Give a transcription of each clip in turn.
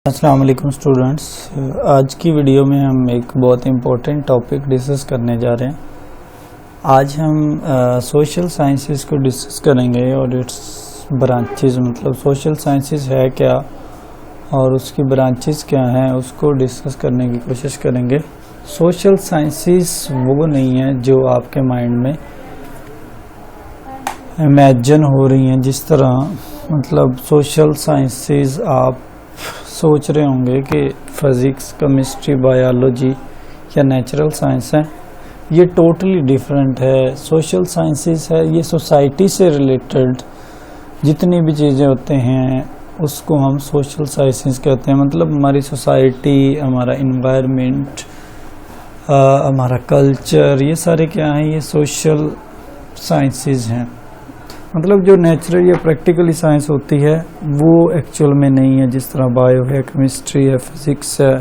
अस्सलाम वालेकुम स्टूडेंट्स। आज की वीडियो में हम एक बहुत इम्पोर्टेंट टॉपिक डिस्कस करने जा रहे हैं। आज हम सोशल साइंसेस को डिस्कस करेंगे और इट्स ब्रांचेस, मतलब सोशल साइंसेस है क्या और उसकी ब्रांचेस क्या हैं उसको डिस्कस करने की कोशिश करेंगे। सोशल साइंसेस वो नहीं है जो आपके माइंड में इमेजिन हो रही हैं जिस तरह, मतलब सोशल साइंसेस आप सोच रहे होंगे कि फिज़िक्स, केमिस्ट्री, बायोलॉजी या नेचुरल साइंस है। ये टोटली डिफरेंट है। सोशल साइंसेस है ये सोसाइटी से रिलेटेड जितनी भी चीज़ें होते हैं उसको हम सोशल साइंसेस कहते हैं। मतलब हमारी सोसाइटी, हमारा इन्वायरमेंट, हमारा कल्चर, ये सारे क्या हैं, ये सोशल साइंसेस हैं। मतलब जो नेचुरल या प्रैक्टिकली साइंस होती है वो एक्चुअल में नहीं है, जिस तरह बायो है, केमिस्ट्री है, फिज़िक्स है,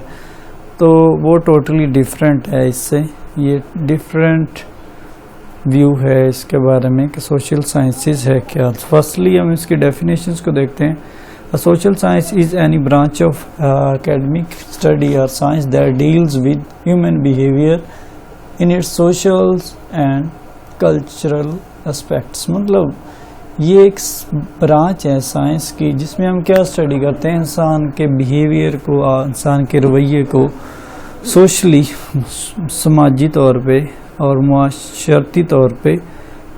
तो वो टोटली डिफरेंट है इससे। ये डिफरेंट व्यू है इसके बारे में कि सोशल साइंसेस है क्या। फर्स्टली हम इसकी डेफिनेशंस को देखते हैं। A social science is any branch of academic study और science that deals with human behaviour in its social and cultural aspects. मतलब ये एक ब्रांच है साइंस की जिसमें हम क्या स्टडी करते हैं, इंसान के बिहेवियर को, इंसान के रवैये को सोशली, समाजी तौर पे और मुआशरती तौर पे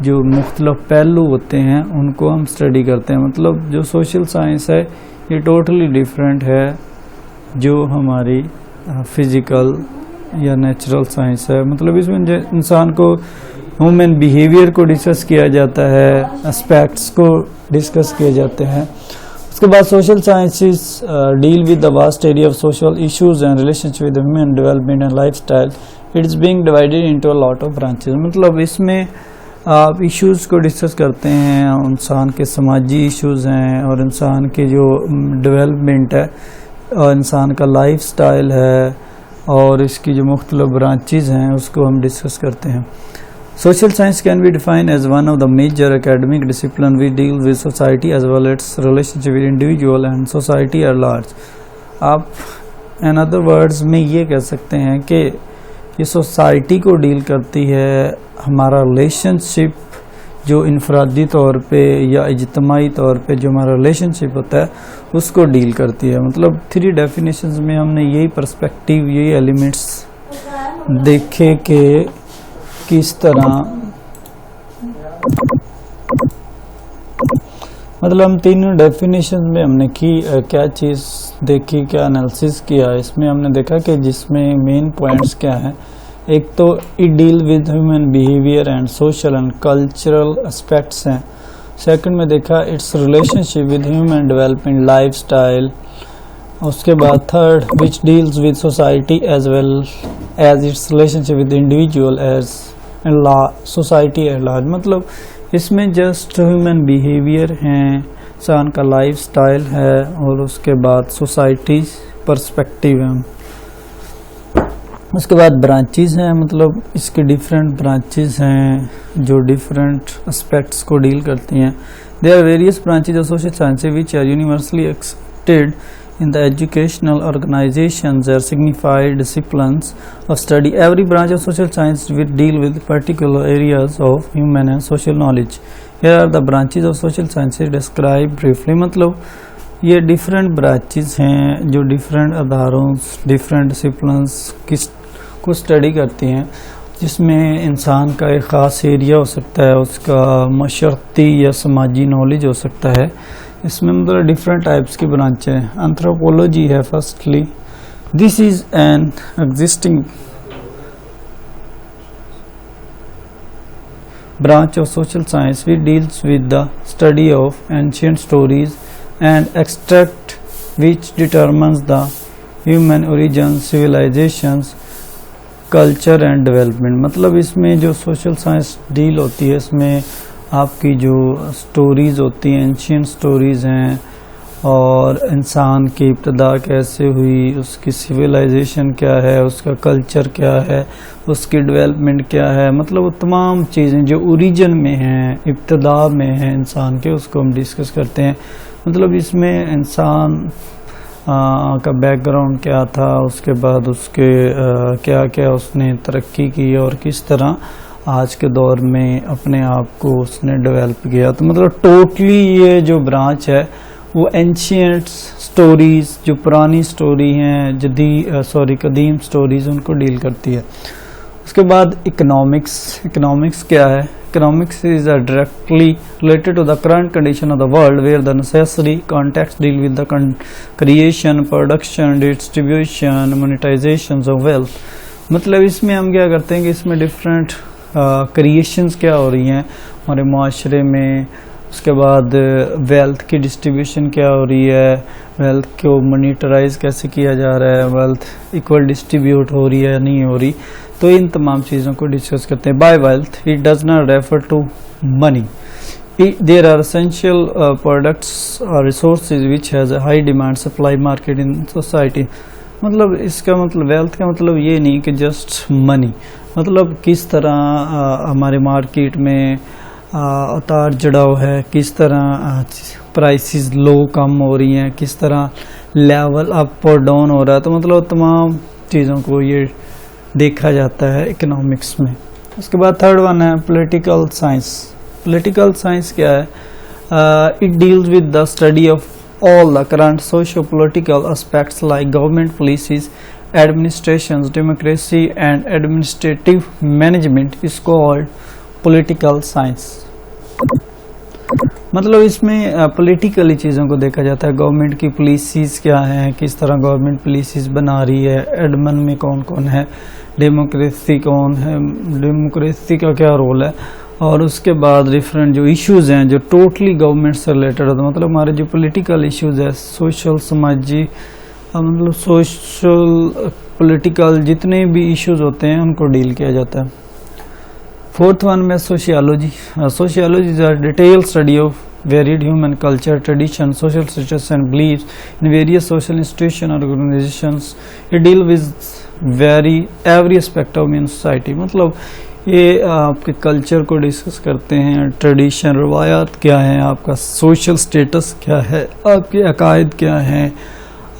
जो मुख्तलिफ पहलू होते हैं उनको हम स्टडी करते हैं। मतलब जो सोशल साइंस है ये टोटली डिफरेंट है जो हमारी फिज़िकल या नेचुरल साइंस है। मतलब इसमें इंसान को ह्यूमन बिहेवियर को डिस्कस किया जाता है, एस्पेक्ट्स को डिस्कस किए जाते हैं। उसके बाद social sciences deal with the vast area of social issues and relationship with human development and lifestyle. It is being divided into a lot of branches. मतलब इसमें आप इश्यूज़ को डिस्कस करते हैं, इंसान के समाजी इश्यूज़ हैं और इंसान के जो डेवलपमेंट है और इंसान का लाइफस्टाइल है और इसकी जो मुख्तलिफ ब्रांचेस हैं उसको हम डिस्कस करते हैं। Social science can be defined as one of the major academic disciplines which deal with society as well as its relationship with individual and society at large। आप in other words में ये कह सकते हैं कि ये सोसाइटी को deal करती है, हमारा रिलेशनशिप जो इनफरादी तौर पे या इज्तिमाई तौर पे जो हमारा रिलेशनशिप होता है उसको डील करती है। मतलब 3 डेफिनेशंस में हमने यही पर्सपेक्टिव, यही एलिमेंट्स देखे कि किस तरह, मतलब हम 3 डेफिनेशन में हमने क्या चीज़ देखी, क्या एनालिसिस किया। इसमें हमने देखा कि जिसमें मेन पॉइंट्स क्या हैं। एक तो it deal with human behaviour and social and cultural aspects हैं। सेकंड में देखा its relationship with human development, lifestyle. उसके बाद third which deals with society as well as its relationship with individual as society at large. मतलब इसमें just human behaviour हैं, इंसान का लाइफस्टाइल है और उसके बाद सोसाइटी पर्सपेक्टिव है। उसके बाद ब्रांचेस हैं, मतलब इसके डिफरेंट ब्रांचेस हैं जो डिफरेंट एस्पेक्ट्स को डील करती हैं। There are various branches of social science which are universally accepted in the educational organizations are signified disciplines of study. Every branch of social science will deal with particular areas of human and social knowledge. Here are the branches of social sciences described briefly. मतलब ये different branches हैं जो different आधारों, different disciplines को study करती हैं, जिसमें इंसान का एक ख़ास एरिया हो सकता है, उसका मशरती या समाजी नॉलेज हो सकता है। इसमें मतलब डिफरेंट टाइप्स की ब्रांच है। एंथ्रोपोलॉजी है firstly. This is an existing branch of social science which deals with the study of ancient stories and extract which determines the human origins, civilizations, culture and development। मतलब इसमें जो social science deal होती है इसमें आपकी जो stories होती हैं, एंशिएंट स्टोरीज़ हैं और इंसान की इब्तदा कैसे हुई, उसकी सिविलाइजेशन क्या है, उसका कल्चर क्या है, उसकी डेवलपमेंट क्या है। मतलब वो तमाम चीज़ें जो ओरिजिन में हैं, इब्तदा में हैं इंसान के, उसको हम डिस्कस करते हैं। मतलब इसमें इंसान का बैकग्राउंड क्या था, उसके बाद उसके क्या क्या उसने तरक्की की और किस तरह आज के दौर में अपने आप को उसने डेवलप किया। तो मतलब टोटली ये जो ब्रांच है वो एंशियंट स्टोरीज, जो पुरानी स्टोरी हैं, कदीम स्टोरीज, उनको डील करती है। उसके बाद इकोनॉमिक्स क्या है? Economics is directly related to the current condition of the world, where the necessary context deal with the creation, production, distribution, monetizations of wealth। मतलब इसमें हम क्या करते हैं कि इसमें डिफरेंट क्रिएशंस क्या हो रही हैं हमारे माशरे में, उसके बाद वेल्थ की डिस्ट्रीब्यूशन क्या हो रही है, वेल्थ को मोनिटराइज कैसे किया जा रहा है, वेल्थ इक्वल डिस्ट्रीब्यूट हो रही है या नहीं हो रही। तो इन तमाम चीज़ों को डिस्कस करते हैं। By wealth it does not refer to money, there are essential products और resources which has a high demand supply market in society. मतलब इसका मतलब वेल्थ का मतलब ये नहीं कि जस्ट मनी, मतलब किस तरह हमारे मार्केट में उतार चढ़ाव है, किस तरह प्राइसेस लो कम हो रही हैं, किस तरह लेवल अप और डाउन हो रहा है। तो मतलब तमाम चीज़ों को ये देखा जाता है इकोनॉमिक्स में। उसके बाद थर्ड वन है पॉलिटिकल साइंस। पॉलिटिकल साइंस क्या है? It deals with the study of all the current socio political aspects like government policies, administrations, democracy and administrative management is called political science. मतलब इसमें politically चीज़ों को देखा जाता है। गवर्नमेंट की पॉलिसीज़ क्या हैं, किस तरह गवर्नमेंट पॉलिसीज़ बना रही है, एडमिन में कौन कौन है, डेमोक्रेसी कौन है, डेमोक्रेसी का क्या रोल है, और उसके बाद डिफरेंट जो इश्यूज़ हैं जो टोटली गवर्नमेंट से रिलेटेड होता है। मतलब हमारे जो पॉलिटिकल इश्यूज़ है, सोशल समाजी मतलब सोशल पॉलिटिकल जितने भी इश्यूज़ होते हैं उनको डील किया जाता है। फोर्थ वन में sociology. Sociology is a detail study of varied human culture, tradition, social status and believes in various social institution और organisations. It deal with every aspect of human society. मतलब ये आपके culture को discuss करते हैं, tradition, रवायात क्या है, आपका सोशल स्टेटस क्या है, आपके अकायद क्या हैं,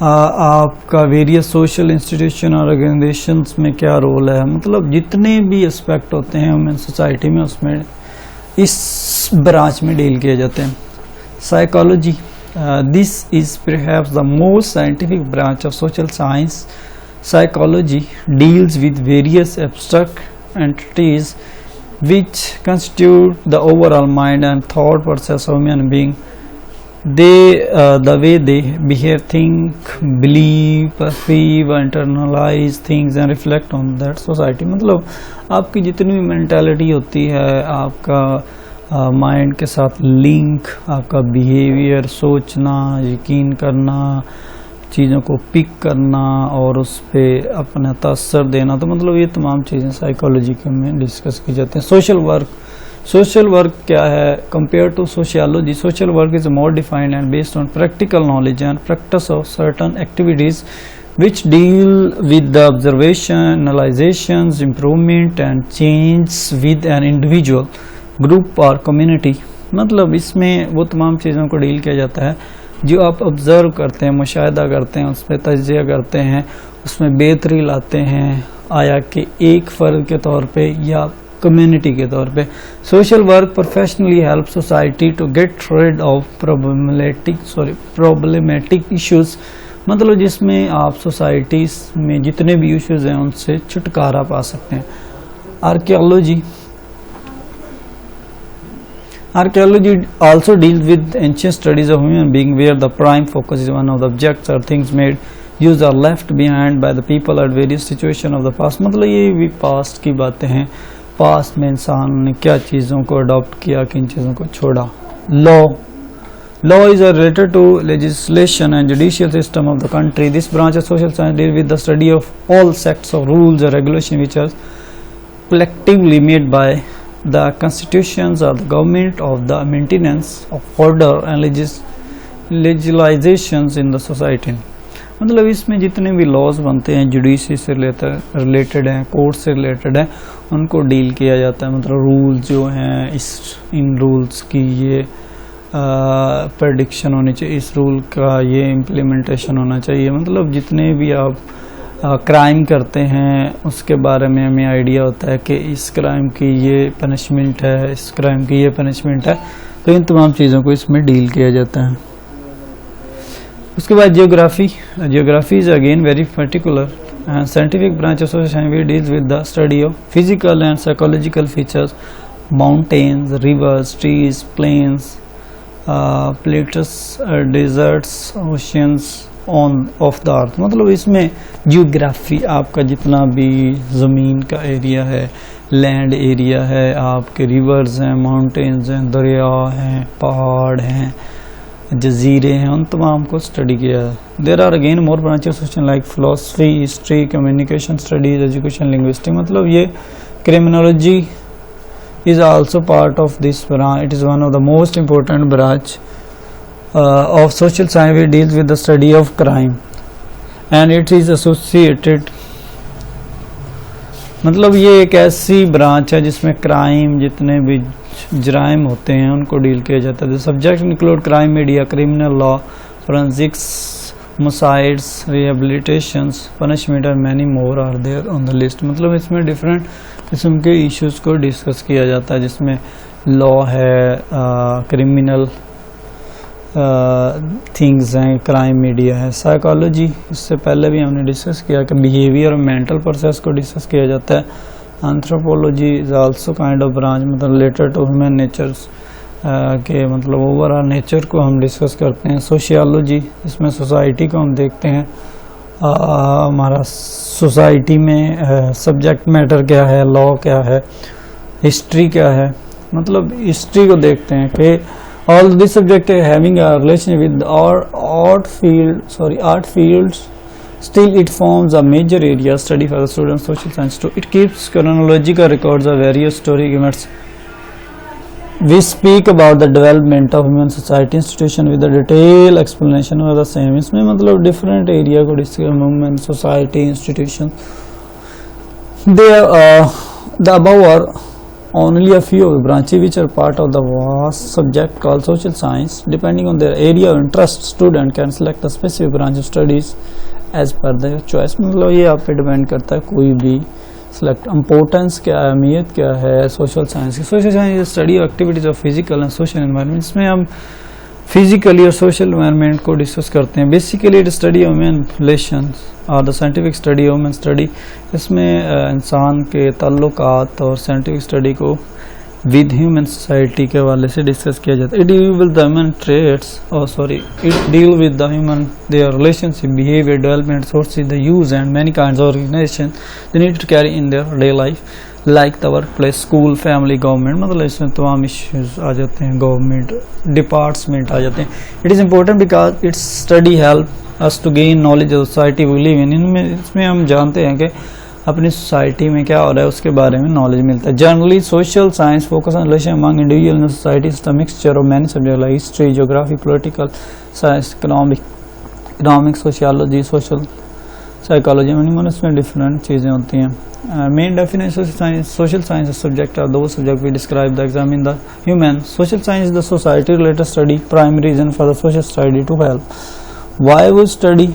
आपका वेरियस सोशल इंस्टीट्यूशन और ऑर्गेनाइजेशंस में क्या रोल है। मतलब जितने भी एस्पेक्ट होते हैं ह्यूमन सोसाइटी में उसमें इस ब्रांच में डील किए जाते हैं। Psychology, this is perhaps the most scientific branch of social science. Psychology deals with various abstract entities which constitute the overall mind and thought process of human being. The way they behave, think, believe, perceive, internalize things and reflect on that society। मतलब आपकी जितनी भी mentality होती है, आपका mind के साथ link, आपका बिहेवियर, सोचना, यकीन करना, चीज़ों को पिक करना और उस पर अपना तअस्सुर देना, तो मतलब ये तमाम चीज़ें साइकोलॉजी के में डिस्कस की जाती हैं। सोशल वर्क क्या है compare to sociology? Social work is more defined and based on practical knowledge and practice of certain activities which deal with the observation, analyzations, improvement and change with an individual, group or community। मतलब इसमें वो तमाम चीज़ों को deal किया जाता है जो आप ऑब्जर्व करते हैं, मुशाहिदा करते हैं, उस पर तज्ज़िया करते हैं, उसमें बेहतरी लाते हैं, आया कि एक फ़र्द के तौर पे या कम्युनिटी के तौर पे। Social work professionally help society to get rid of problematic issues. मतलब जिसमें आप सोसाइटीज़ में जितने भी इश्यूज़ हैं उनसे छुटकारा पा सकते हैं। Archaeology also deals with ancient studies of human being, where the prime focus is one of the objects or things made use or left behind by the people at various situations of the past। मतलब ये भी past की बातें हैं, past में इंसान ने क्या चीज़ों को अडॉप्ट किया, किन चीज़ों को छोड़ा। Law is related to legislation and judicial system of the country. This branch of social science deals with the study of all sets of rules or regulations which are collectively made by the constitutions of the government of the maintenance of order and legislations in the society। मतलब इसमें जितने भी laws बनते हैं judiciary से related हैं, court से related हैं, उनको डील किया जाता है। मतलब रूल्स जो हैं इन रूल्स की ये प्रेडिक्शन होनी चाहिए, इस रूल का ये इम्प्लीमेंटेशन होना चाहिए। मतलब जितने भी आप क्राइम करते हैं उसके बारे में हमें आइडिया होता है कि इस क्राइम की ये पनिशमेंट है, इस क्राइम की ये पनिशमेंट है, तो इन तमाम चीज़ों को इसमें डील किया जाता है। उसके बाद geography is again very particular and scientific branch of social science deals with the study of physical and psychological features, mountains, rivers, trees, plains, plates, deserts, oceans of the earth. मतलब इसमें geography आपका जितना भी ज़मीन का area है, land area है, आपके रिवर्स हैं, माउंटेन्स हैं, दरिया हैं, पहाड़ हैं, जजीरे हैं, उन तमाम को स्टडी किया है। There are again more branches section like philosophy, history, communication studies, education, linguistic. मतलब ये criminology is also part of this branch. It is one of the most important branch of social science which deals with the study of crime and it is associated, मतलब ये एक ऐसी branch है जिसमें crime, जितने भी जराइम होते हैं उनको डील किया जाता है। Subject include crime, media, criminal law, forensics, homicides, rehabilitations, punishment और many more are there on the list. मतलब इसमें डिफरेंट किस्म के इश्यूज को डिस्कस किया जाता है जिसमें लॉ है, क्रिमिनल थिंग्स हैं, क्राइम, मीडिया है, साइकोलॉजी, इससे पहले भी हमने डिस्कस किया कि बिहेवियर और मेंटल प्रोसेस को डिस्कस किया जाता है। Anthropology is also kind of branch, मतलब रिलेटेड टू ह्यूमन नेचर्स के, मतलब ओवरऑल नेचर को हम डिस्कस करते हैं। सोशियोलॉजी, इसमें सोसाइटी को हम देखते हैं, हमारा सोसाइटी में सब्जेक्ट मैटर क्या है, लॉ क्या है, हिस्ट्री क्या है, मतलब हिस्ट्री को देखते हैं कि all this subject having a relation with art fields, still it forms a major area study for the students social science too. It keeps chronological records of various historic events. We speak about the development of human society institution with a detailed explanation of the same. इसमें मतलब different area को discuss, human society institution. The above are only a few of the branches which are part of the vast subject called social science. Depending on their area of interest, student can select a specific branch of studies as per their choice. मतलब ये आप पे depend करता है कोई भी select. Importance क्या है, अहमियत क्या है सोशल साइंस की। Social science study of activities of physical and social environment. इसमें हम फिजिकली और सोशल एनवायरनमेंट को डिस्कस करते हैं। Basically it study of human relations और the scientific study of human study. इसमें इंसान के ताल्लुकात और साइंटिफिक स्टडी को विद ह्यूमन सोसाइटी के हवाले से डिस्कस किया जाता है। It deal with the human traits it deal with the human their relationship, behaviour, development, sources, the use and many kinds of organisation they need to carry in their day life like the work place, school, family, government. मतलब इसमें तमाम issues आ जाते हैं, government department आ जाते हैं। It is important because its study help us to gain knowledge of society we live in. इसमें हम जानते हैं कि अपनी सोसाइटी में क्या हो रहा है उसके बारे में नॉलेज मिलता है। Generally social science focus on relation among individual in society, is the mixture of many subject like history, geography, political science, economics, sociology, social psychology. मतलब इसमें डिफरेंट चीज़ें होती हैं। Main definition social science subject are दो subject we describe the examine the human. Social science is the society related study, primary reason for the social study to help why we study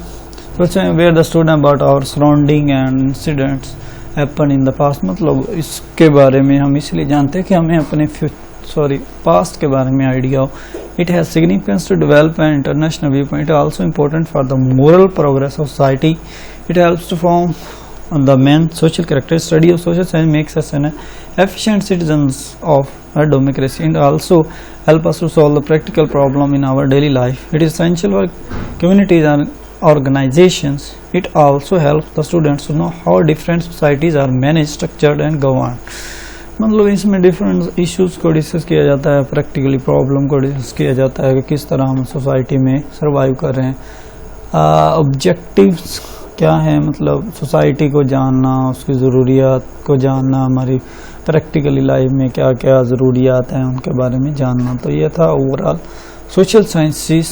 where the student about our surrounding and incidents happen in the past। मतलब इसके बारे में हम इसलिए जानते हैं कि हमें अपने पास्ट के बारे में आइडिया हो। It has significance to develop an international viewpoint. It is also important for the moral progress of society. It helps to form the main social character. Study of social science makes us an efficient citizens of a democracy and also help us to solve the practical problem in our daily life. It is essential for communities and organizations. It also helps the students to know how different societies are managed, structured and governed. मतलब इसमें different issues को discuss किया जाता है, practically problem को discuss किया जाता है कि किस तरह हम सोसाइटी में सर्वाइव कर रहे हैं। ऑब्जेक्टिव्स क्या है, मतलब सोसाइटी को जानना, उसकी ज़रूरियात को जानना, हमारी प्रैक्टिकली लाइफ में क्या क्या ज़रूरियात हैं उनके बारे में जानना। तो ये था ओवरऑल सोशल साइंसेस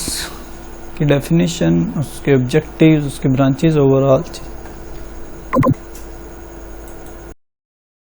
की डेफिनेशन, उसके ऑब्जेक्टिव्स, उसके ब्रांचेस ओवरऑल।